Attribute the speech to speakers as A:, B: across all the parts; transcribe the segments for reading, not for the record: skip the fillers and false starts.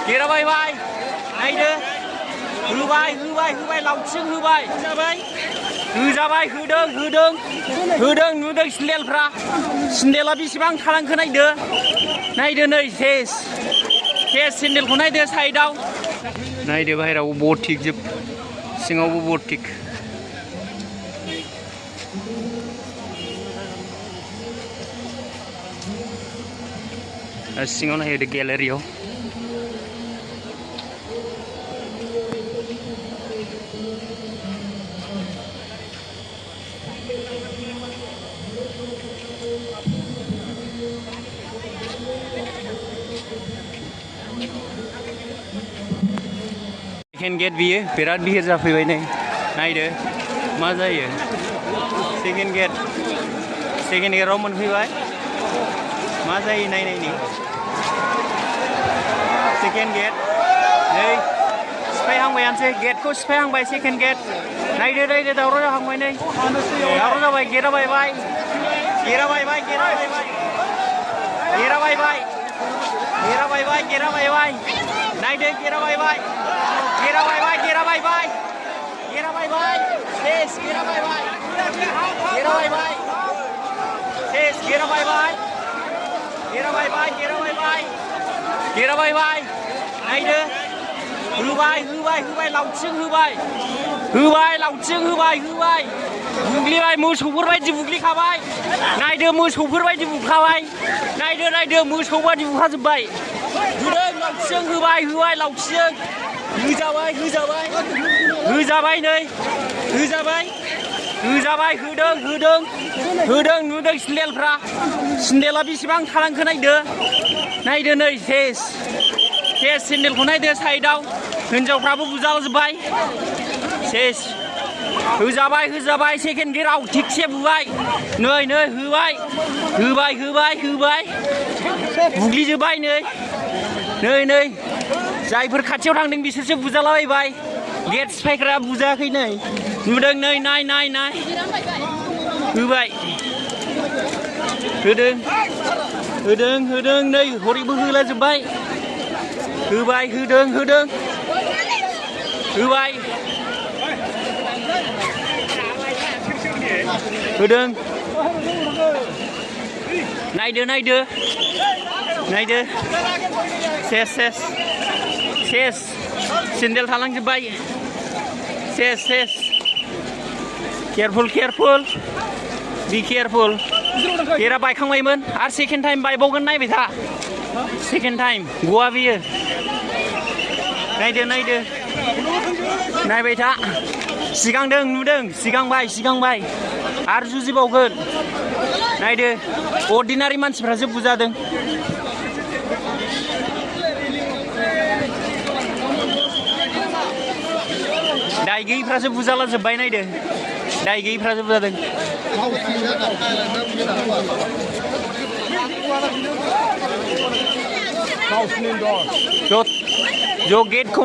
A: गेराबाय नायदो होबाय लावथिजों होबाय होजाबाय होदों नुदों सिन्देला बेसेबां थालांखो नायदो नै सेस सेन्देलखौ नायदो साइडआव नायदो बाहेरायाव बटिक जोब सिङावबो बटिक सिङाव नायदो गेलारियाव सेकेन्ड गेट बियो बिराद बिहिर जाफैबाय नै नायदो मा जायो सेकेन्ड गेटआव मोनफैबाय मा जायो नायनायनि सेकेन्ड गेट नै सिफायहांबायानोसै गेटखौ सिफायहांबाय सेकेन्ड गेट नायदो दावराव जाहांबाय नै दावराव जाबाय गेटआ बायबाय नायदो गेटआ बायबाय सेस गेराबायबाय नायदो होबाय लावथिजों होबाय बुग्लिबाय मोसौफोर बायदि बुग्लिखाबाय नायदो मोसौफोर बायदि बुखाबाय नायदो मोसौ बायदि बुखाजोब्बाय होदों लावथिजों होबाय लावथिजों होजाबाय नै होजाबाय होदों नुदों सिन्देला बेसेबां थालांखो नायदो नै सेस सेन्देलखौ नायदो साइडआव हिनजावफ्राबो बुजाजोब्बाय सेस होजाबाय सेकेन्ड गेटआव थिगसे बुबाय नै होबाय बुग्लिजोब्बाय नै जायफोर खाथियाव थांदों बिसोरसो बुजालाबायबाय गेट सिफायग्रा बुजायाखै नै नुदों नै नाय होबाय होदों नै हरैबो होलाजोब्बाय होदों नायदो सेस सेन्देल थालांजोब्बाय सेस केयारफुल बि केयारफुल गेटआ बायखांबायमोन आरो सेकेन्ड टाइम बायबावगोन नायबाय था सेकेन्ड टाइम गवा बियो नायदो नायबाय था नुदों सिगांबाय आरो जुजिबावगोन नायदो अर्डिनारि मानसिफ्रासो बुजादों दाय गैयिफ्रासो बुजाला जोब्बाय नायदो दाय गैयिफ्रासो बुजादों जो गेट को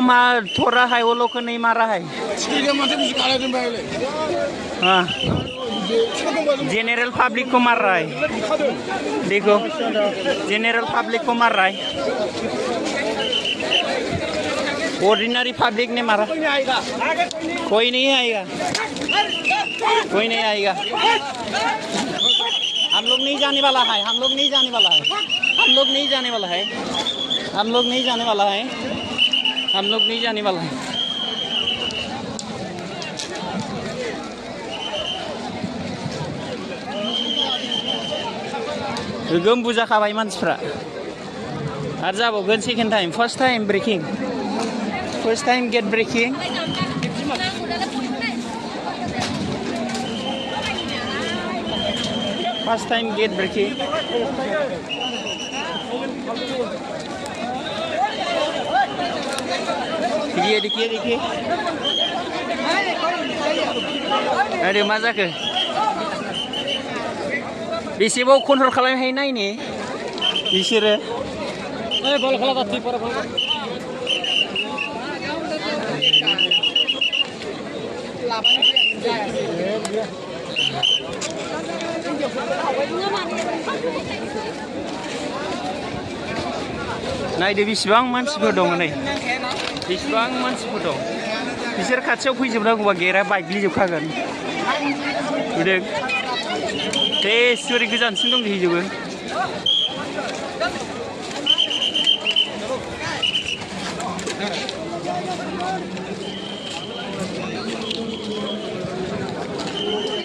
A: थोड़ रहा है वो लोग को नहीं मार रहा है हाँ जनरल पब्लिक को मार रहा है देखो जनरल पब्लिक को मार रहा है ऑर्डिनरी पब्लिक ने मारा कोई नहीं आएगा हम लोग नहीं जाने वाला है हम लोग नहीं जाने वाला है गोगोम बुजाखाबाय मानसिफ्रा आरो जाबावगोन second time first time breaking First time get breaking. First time get breaking. देखिए अरे मा जाखो बेसेबां कन्ट्रल खालामनो हायो नायनि बिसोरो बल खेला जाथि पर नायदो बेसेबां मानसिफोर दङ नै बेसेबां मानसिफोर दं बिसोर खाथियाव फैजोबनांगौबा गेटआ बायग्लिजोबखागोन नुदों ओरै गोजानसिम दंहैजोबो